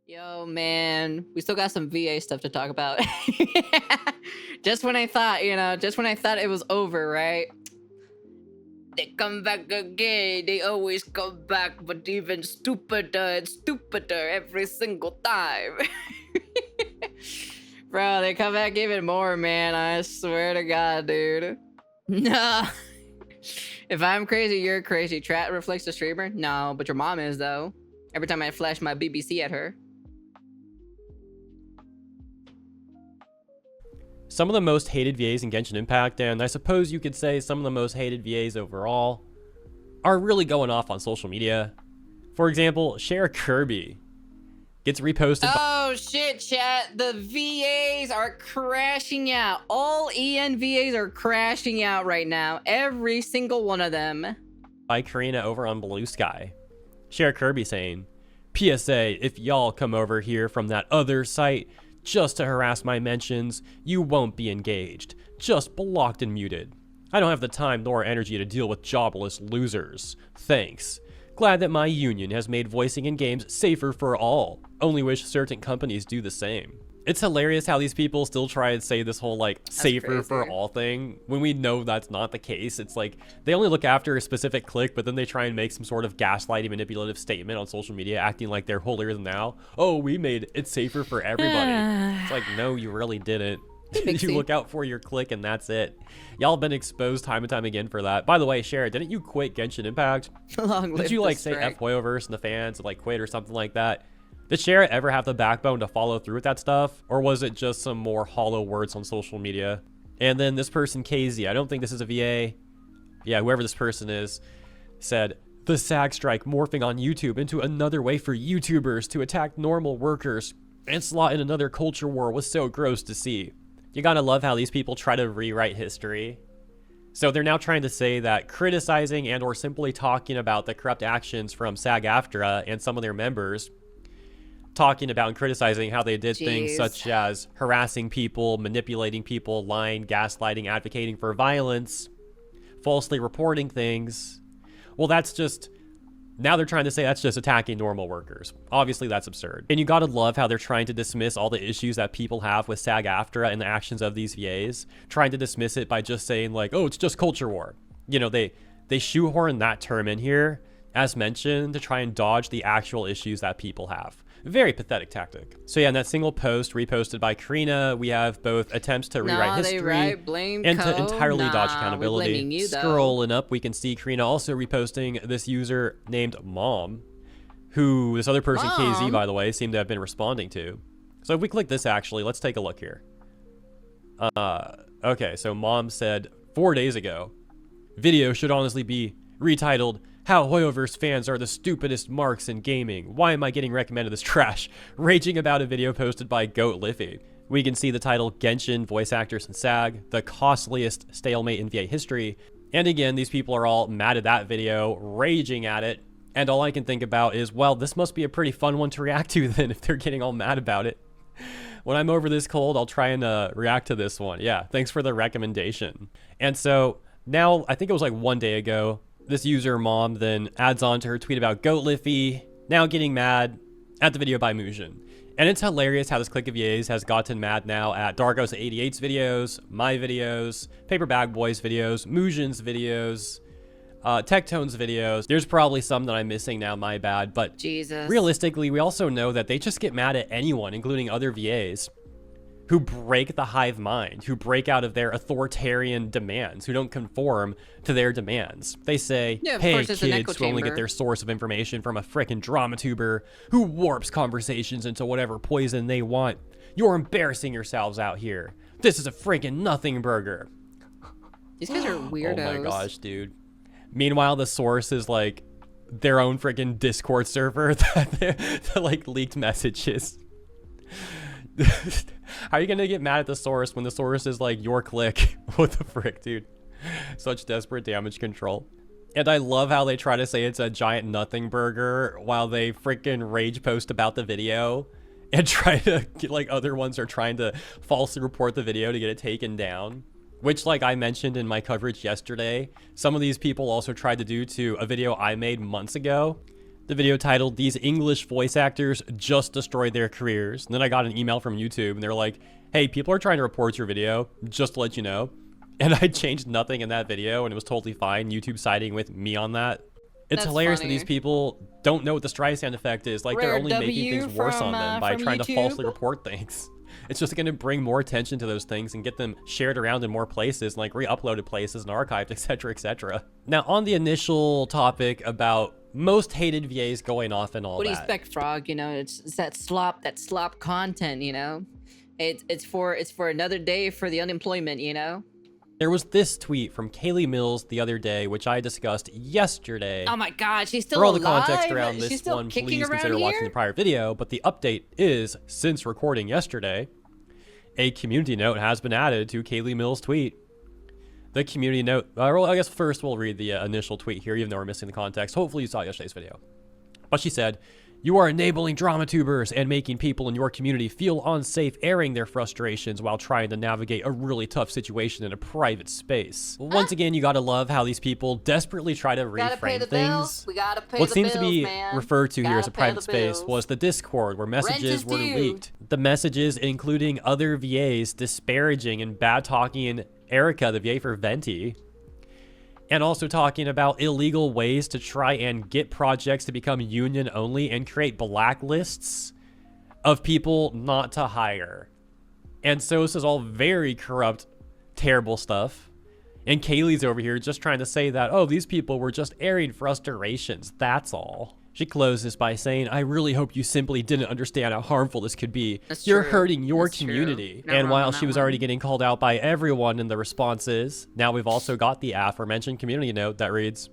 Yo, man, we still got some VA stuff to talk about. Just when I thought, just when I thought it was over, right? They come back again. They always come back, but even stupider and stupider every single time. Bro, they come back even more, man. I swear to God, dude. No. If I'm crazy, you're crazy. Chat reflects the streamer? No, but your mom is, though. Every time I flash my BBC at her. Some of the most hated VAs in Genshin Impact, and I suppose you could say some of the most hated VAs overall, are really going off on social media. For example, Share Kirby gets reposted. Oh shit, chat. The VAs are crashing out. All EN VAs are crashing out right now. Every single one of them. By Karina over on Blue Sky. Share Kirby saying, PSA, if y'all come over here from that other site just to harass my mentions, you won't be engaged. Just blocked and muted. I don't have the time nor energy to deal with jobless losers. Thanks. Glad that my union has made voicing in games safer for all. Only wish certain companies do the same. It's hilarious how these people still try and say this whole like safer for all thing when we know that's not the case. It's like they only look after a specific clique, but then they try and make some sort of gaslighting manipulative statement on social media acting like they're holier than thou. Oh, we made it safer for everybody. It's like, no, you really didn't. You look out for your clique and that's it. Y'all have been exposed time and time again for that. By the way, Cher, didn't you quit Genshin Impact? Did you like say F Hoyoverse and the fans and like quit or something like that? Did Cher ever have the backbone to follow through with that stuff? Or was it just some more hollow words on social media? And then this person, KZ, I don't think this is a VA. Yeah, whoever this person is, said, the SAG strike morphing on YouTube into another way for YouTubers to attack normal workers and slot in another culture war was so gross to see. You gotta love how these people try to rewrite history. So they're now trying to say that criticizing and or simply talking about the corrupt actions from SAG-AFTRA and some of their members, talking about and criticizing how they did things such as harassing people, manipulating people, lying, gaslighting, advocating for violence, falsely reporting things. Well, that's just, now they're trying to say that's just attacking normal workers. Obviously, that's absurd. And you gotta love how they're trying to dismiss all the issues that people have with SAG-AFTRA and the actions of these VAs, trying to dismiss it by just saying like, oh, it's just culture war. You know, they shoehorn that term in here, as mentioned, to try and dodge the actual issues that people have. Very pathetic tactic. So yeah, in that single post reposted by Karina, we have both attempts to rewrite history and to entirely dodge accountability. Scrolling up, we can see Karina also reposting this user named Mom, who this other person, KZ, by the way, seemed to have been responding to. So if we click this, actually, let's take a look here. Okay, so Mom said 4 days ago, video should honestly be retitled, How Hoyoverse fans are the stupidest marks in gaming. Why am I getting recommended this trash? Raging about a video posted by Goat Liffy. We can see the title Genshin Voice Actors and SAG, the costliest stalemate in VA history. And again, these people are all mad at that video, raging at it. And all I can think about is, well, this must be a pretty fun one to react to then if they're getting all mad about it. When I'm over this cold, I'll try and react to this one. Yeah, thanks for the recommendation. And so now, I think it was like 1 day ago, this user Mom then adds on to her tweet about Goat Liffy, now getting mad at the video by Mujin. And it's hilarious how this clique of VAs has gotten mad now at Dargos88's videos, my videos, Paper Bag Boys videos, Mujin's videos, Tektone's videos. There's probably some that I'm missing now, my bad, but realistically, we also know that they just get mad at anyone, including other VAs, who break the hive mind, who break out of their authoritarian demands, who don't conform to their demands. They say, hey, kids who only get their source of information from a frickin' drama tuber who warps conversations into whatever poison they want. You're embarrassing yourselves out here. This is a frickin' nothing burger. These guys are weirdos. Oh my gosh, dude. Meanwhile, the source is like their own frickin' Discord server that like leaked messages. How are you gonna get mad at the source when the source is like your clique? What the frick, dude? Such desperate damage control. And I love how they try to say it's a giant nothing burger while they freaking rage post about the video and try to get, like, other ones are trying to falsely report the video to get it taken down. Which, like I mentioned in my coverage yesterday, some of these people also tried to do to a video I made months ago. The video titled, "These English voice actors just destroyed their careers." And then I got an email from YouTube and they're like, "Hey, people are trying to report your video, just to let you know." And I changed nothing in that video and it was totally fine. YouTube siding with me on that. It's That's hilarious funny. that these people don't know what the Streisand effect is. Like, they're Rare only making W things worse from, on them by from trying to YouTube. falsely report things. It's just going to bring more attention to those things and get them shared around in more places, like re-uploaded places and archived, etc., etc. Now, on the initial topic about most hated VAs going off and all What do that. you expect, Frog? You know, it's that slop content. You know, it's for another day for the unemployment. You know. There was this tweet from Kayle Mills the other day, which I discussed yesterday. Oh my God, she's still For all the alive? context around She's this still one, kicking please around consider watching here? the prior video. But the update is, since recording yesterday, a community note has been added to Kayle Mills' tweet. The community note, well, I guess first we'll read the initial tweet here, even though we're missing the context. Hopefully you saw yesterday's video. But she said, "You are enabling drama tubers and making people in your community feel unsafe airing their frustrations while trying to navigate a really tough situation in a private space." Once again, you gotta love how these people desperately try to Gotta pay reframe the things. bills. We gotta pay What the seems bills, to be man. referred to here as a Gotta pay private the space bills. was the Discord, where messages is were due. leaked. The messages including other VAs disparaging and bad-talking Erica, the VA for Venti, and also talking about illegal ways to try and get projects to become union only and create blacklists of people not to hire. And so this is all very corrupt, terrible stuff. And Kaylee's over here just trying to say that, oh, these people were just airing frustrations, that's all. She closes by saying, "I really hope you simply didn't understand how harmful this could be. That's You're true. hurting your That's true. community." Not And wrong while on she that was one. already getting called out by everyone in the responses, now we've also got the aforementioned community note that reads,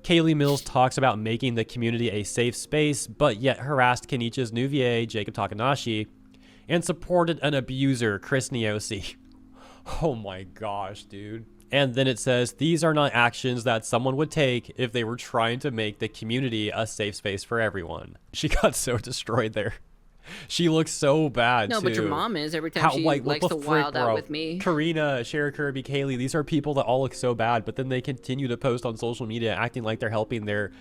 "Kayle Mills talks about making the community a safe space, but yet harassed Kenichi's new VA, Jacob Takanashi, and supported an abuser, Chris Niosi." Oh my gosh, dude. And then it says, "These are not actions that someone would take if they were trying to make the community a safe space for everyone." She got so destroyed there. She looks so bad, No, too. but your mom is every time she what likes the to frick, wild out bro? with me. Karina, Shara Kirby, Kaylee, these are people that all look so bad, but then they continue to post on social media acting like they're helping their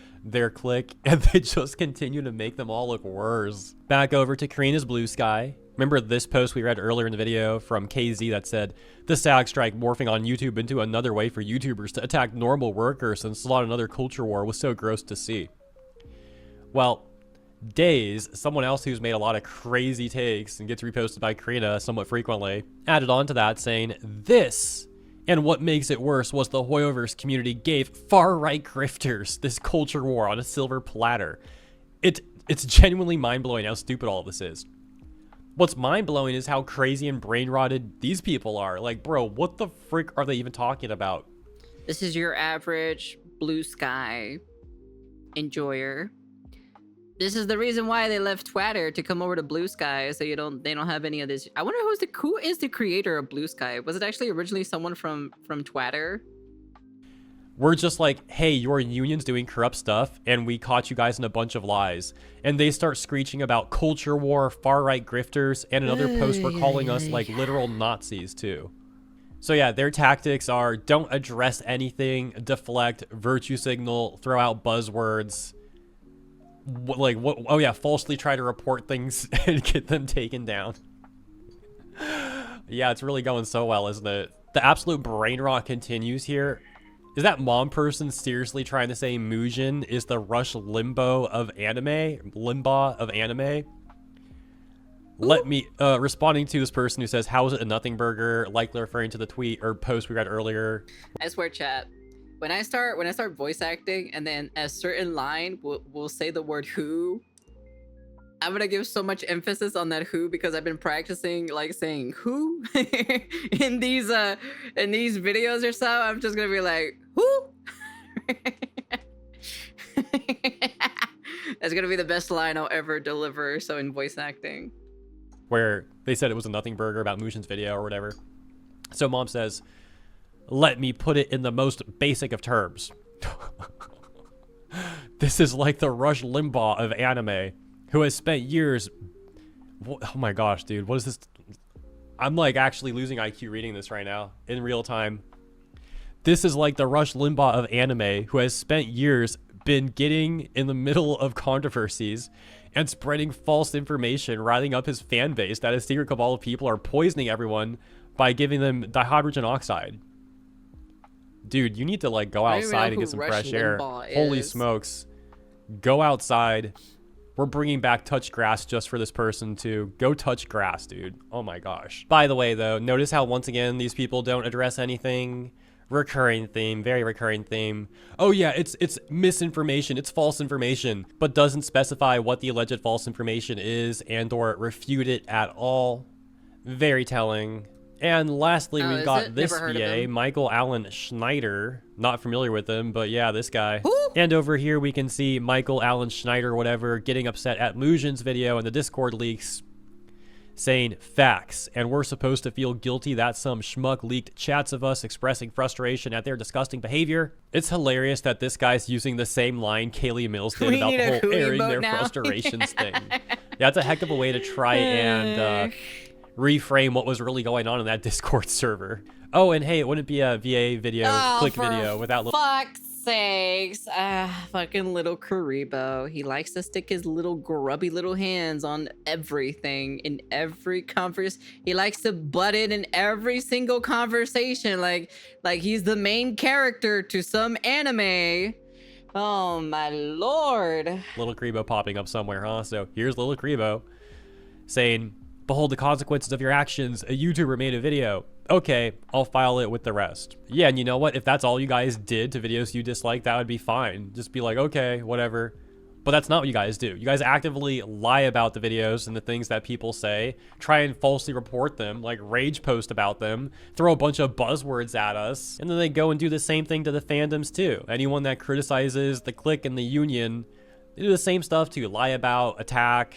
clique, and they just continue to make them all look worse. Back over to Karina's Blue Sky. Remember this post we read earlier in the video from KZ that said, "The SAG strike morphing on YouTube into another way for YouTubers to attack normal workers and start another culture war was so gross to see." Well, Days, someone else who's made a lot of crazy takes and gets reposted by Karina somewhat frequently, added on to that saying, "This, and what makes it worse, was the Hoyoverse community gave far-right grifters this culture war on a silver platter." It's genuinely mind-blowing how stupid all of this is. What's mind-blowing is how crazy and brain-rotted these people are. Like, bro, what the frick are they even talking about? This is your average Blue Sky enjoyer. This is the reason why they left Twitter to come over to Blue Sky, so they don't have any of this. I wonder who is the creator of Blue Sky? Was it actually originally someone from Twitter? We're just like, "Hey, your union's doing corrupt stuff, and we caught you guys in a bunch of lies." And they start screeching about culture war, far-right grifters, and another post we're calling us like literal Nazis too. So yeah, their tactics are don't address anything, deflect, virtue signal, throw out buzzwords. Oh yeah, falsely try to report things and get them taken down. Yeah, it's really going so well, isn't it? The absolute brain rot continues here. Is that mom person seriously trying to say Mugen is the Rush Limbaugh of anime? Let me, responding to this person who says, "How is it a nothing burger?" Likely referring to the tweet or post we read earlier. I swear, chat. When I start voice acting, and then a certain line will say the word "who," I'm gonna give so much emphasis on that "who" because I've been practicing like saying "who" in these videos or so. I'm just gonna be like "who." That's gonna be the best line I'll ever deliver. So in voice acting, where they said it was a nothing burger about Mushin's video or whatever. So mom says, "Let me put it in the most basic of terms. This is like the Rush Limbaugh of anime, who has spent years..." Oh my gosh, dude, what is this? I'm like actually losing IQ reading this right now in real time. "This is like the Rush Limbaugh of anime, who has spent years been getting in the middle of controversies and spreading false information, riling up his fan base that a secret cabal of people are poisoning everyone by giving them dihydrogen oxide. Dude, you need to like go outside and get some fresh air. Holy smokes. Go outside. We're bringing back touch grass just for this person to go touch grass, dude. Oh my gosh. By the way, though, notice how once again these people don't address anything. Recurring theme, very recurring theme. Oh yeah, it's misinformation, it's false information, but doesn't specify what the alleged false information is and or refute it at all. Very telling. And lastly, we've got this VA, Michael Allen Schneider. Not familiar with him, but yeah, this guy. Ooh. And over here we can see Michael Allen Schneider, whatever, getting upset at Muzin's video and the Discord leaks, saying facts, and we're supposed to feel guilty that some schmuck leaked chats of us expressing frustration at their disgusting behavior. It's hilarious that this guy's using the same line Kayle Mills did about the whole airing their frustrations thing. Yeah, it's a heck of a way to try and reframe what was really going on in that Discord server. Oh, and hey, it wouldn't be a VA video, click video without fuck's sakes. Fucking little Karina. He likes to stick his little grubby little hands on everything in every he likes to butt in every single conversation like he's the main character to some anime. Oh my lord. Little Kreo popping up somewhere, huh? So here's little Kreo saying, behold the consequences of your actions. A YouTuber made a video. Okay, I'll file it with the rest. Yeah, and you know what? If that's all you guys did to videos you dislike, that would be fine. Just be like, okay, whatever. But that's not what you guys do. You guys actively lie about the videos and the things that people say, try and falsely report them, like rage post about them, throw a bunch of buzzwords at us, and then they go and do the same thing to the fandoms too. Anyone that criticizes the clique and the union, they do the same stuff too. Lie about, attack,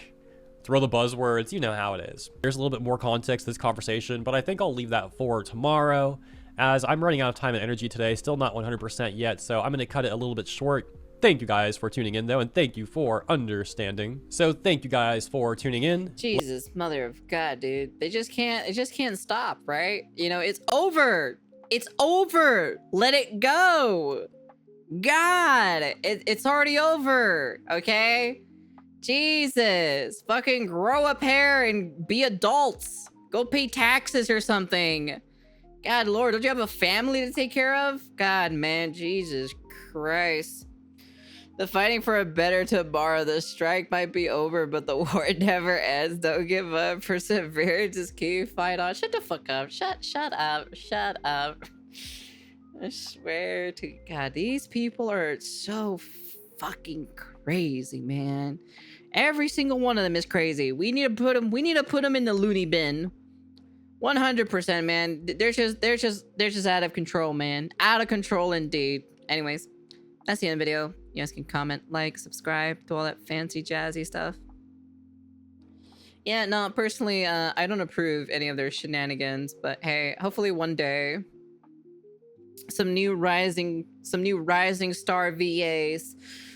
throw the buzzwords, you know how it is. There's a little bit more context to this conversation, but I think I'll leave that for tomorrow as I'm running out of time and energy today, still not 100% yet, so I'm gonna cut it a little bit short. Thank you guys for tuning in though, and thank you for understanding. So thank you guys for tuning in. Jesus, mother of God, dude. It just can't stop, right? You know, it's over. It's over. Let it go. God, it's already over, okay? Jesus, fucking grow up hair and be adults. Go pay taxes or something. God, Lord, don't you have a family to take care of? God, man, Jesus Christ. The fighting for a better tomorrow. The strike might be over, but the war never ends. Don't give up. Persevere. Just keep fight on. Shut the fuck up. Shut up. Shut up. I swear to God, these people are so fucking crazy, man. Every single one of them is crazy. We need to put them in the loony bin. 100%, man. They're just out of control, man. Out of control indeed. Anyways, that's the end of the video. You guys can comment, like, subscribe, do all that fancy jazzy stuff. Yeah, no, personally, I don't approve any of their shenanigans, but hey, hopefully one day some new rising star VAs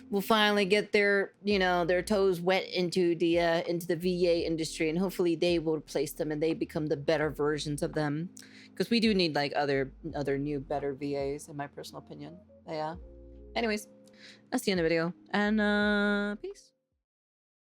will finally get their, you know, their toes wet into the VA industry, and hopefully they will replace them and they become the better versions of them, because we do need like other new better VAs in my personal opinion. Yeah. Anyways, that's the end of the video, and peace.